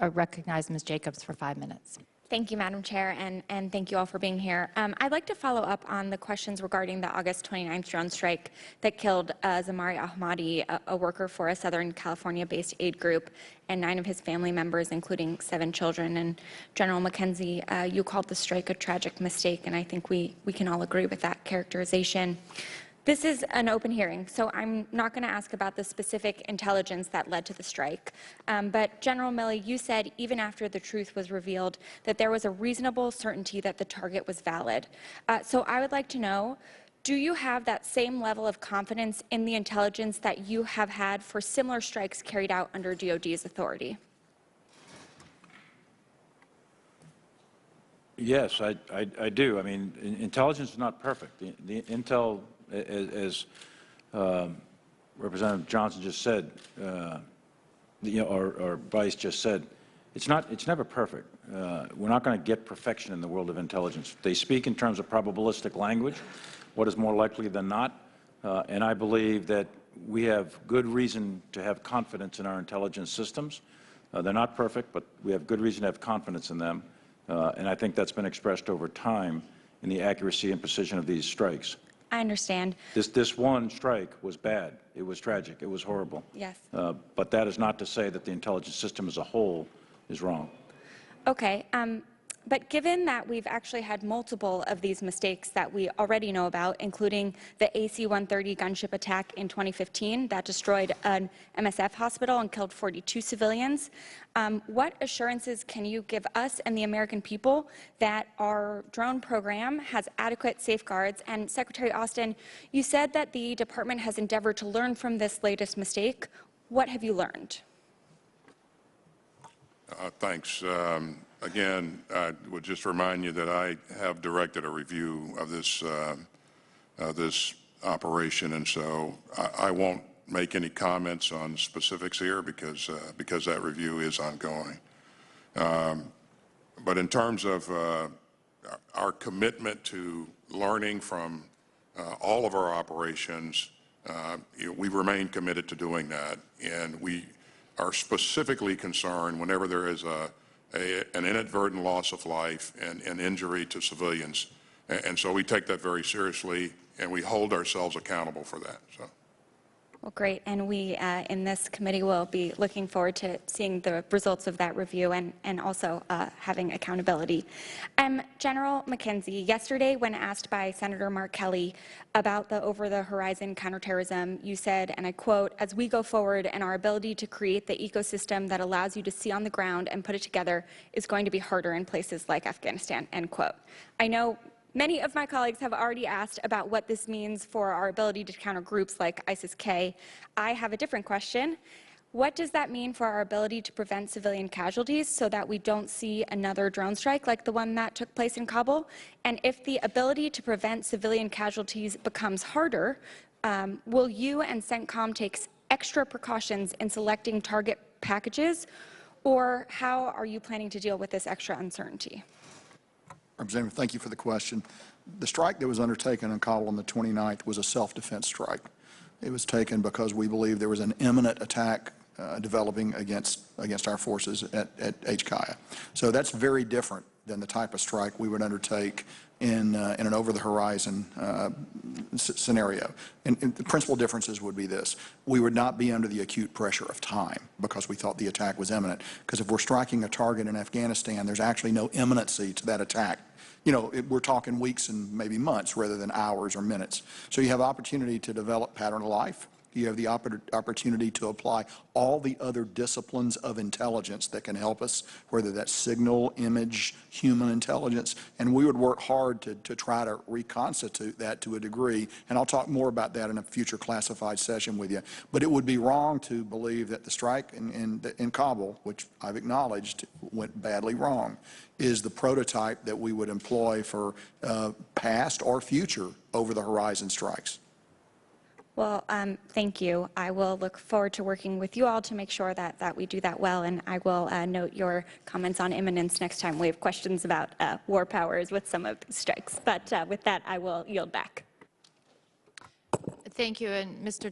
recognize Ms. Jacobs for 5 minutes. Thank you, Madam Chair, and thank you all for being here. I'd like to follow up on the questions regarding the August 29th drone strike that killed Zamari Ahmadi, a worker for a Southern California-based aid group, and 9 of his family members, including 7 children. And General McKenzie, you called the strike a tragic mistake, and I think we can all agree with that characterization. This is an open hearing, so I'm not going to ask about the specific intelligence that led to the strike. But General Milley, you said even after the truth was revealed that there was a reasonable certainty that the target was valid. So I would like to know, do you have that same level of confidence in the intelligence that you have had for similar strikes carried out under DOD's authority? Yes, I do. I mean, intelligence is not perfect. The intel, as Representative Johnson just said, or Vice just said, it's never perfect. We're not going to get perfection in the world of intelligence. They speak in terms of probabilistic language, what is more likely than not, and I believe that we have good reason to have confidence in our intelligence systems. They're not perfect, but we have good reason to have confidence in them, and I think that's been expressed over time in the accuracy and precision of these strikes. I understand. This one strike was bad. It was tragic. It was horrible. Yes. But that is not to say that the intelligence system as a whole is wrong. Okay. But given that we've actually had multiple of these mistakes that we already know about, including the AC-130 gunship attack in 2015 that destroyed an MSF hospital and killed 42 civilians, what assurances can you give us and the American people that our drone program has adequate safeguards? And Secretary Austin, you said that the department has endeavored to learn from this latest mistake. What have you learned? Thanks. Again, I would just remind you that I have directed a review of this operation, and so I won't make any comments on specifics here because that review is ongoing. But in terms of our commitment to learning from all of our operations, we remain committed to doing that, and we are specifically concerned whenever there is an inadvertent loss of life and injury to civilians. And so we take that very seriously, and we hold ourselves accountable for that. So. Well, great. And we in this committee will be looking forward to seeing the results of that review and also having accountability. General McKenzie, yesterday when asked by Senator Mark Kelly about the over-the-horizon counterterrorism, you said, and I quote, "As we go forward and our ability to create the ecosystem that allows you to see on the ground and put it together is going to be harder in places like Afghanistan," end quote. I know many of my colleagues have already asked about what this means for our ability to counter groups like ISIS-K. I have a different question. What does that mean for our ability to prevent civilian casualties so that we don't see another drone strike like the one that took place in Kabul? And if the ability to prevent civilian casualties becomes harder, will you and CENTCOM take extra precautions in selecting target packages, or how are you planning to deal with this extra uncertainty? Representative, thank you for the question. The strike that was undertaken in Kabul on the 29th was a self-defense strike. It was taken because we believe there was an imminent attack developing against our forces at HKIA. So that's very different than the type of strike we would undertake in an over-the-horizon scenario. And the principal differences would be this. We would not be under the acute pressure of time because we thought the attack was imminent. Because if we're striking a target in Afghanistan, there's actually no imminency to that attack. You know, we're talking weeks and maybe months rather than hours or minutes. So you have opportunity to develop pattern of life. You have the opportunity to apply all the other disciplines of intelligence that can help us, whether that's signal, image, human intelligence, and we would work hard to try to reconstitute that to a degree, and I'll talk more about that in a future classified session with you. But it would be wrong to believe that the strike in Kabul, which I've acknowledged went badly wrong, is the prototype that we would employ for past or future over-the-horizon strikes. Well, thank you. I will look forward to working with you all to make sure that we do that well, and I will note your comments on imminence next time we have questions about war powers with some of these strikes. But with that, I will yield back. Thank you, and Mr.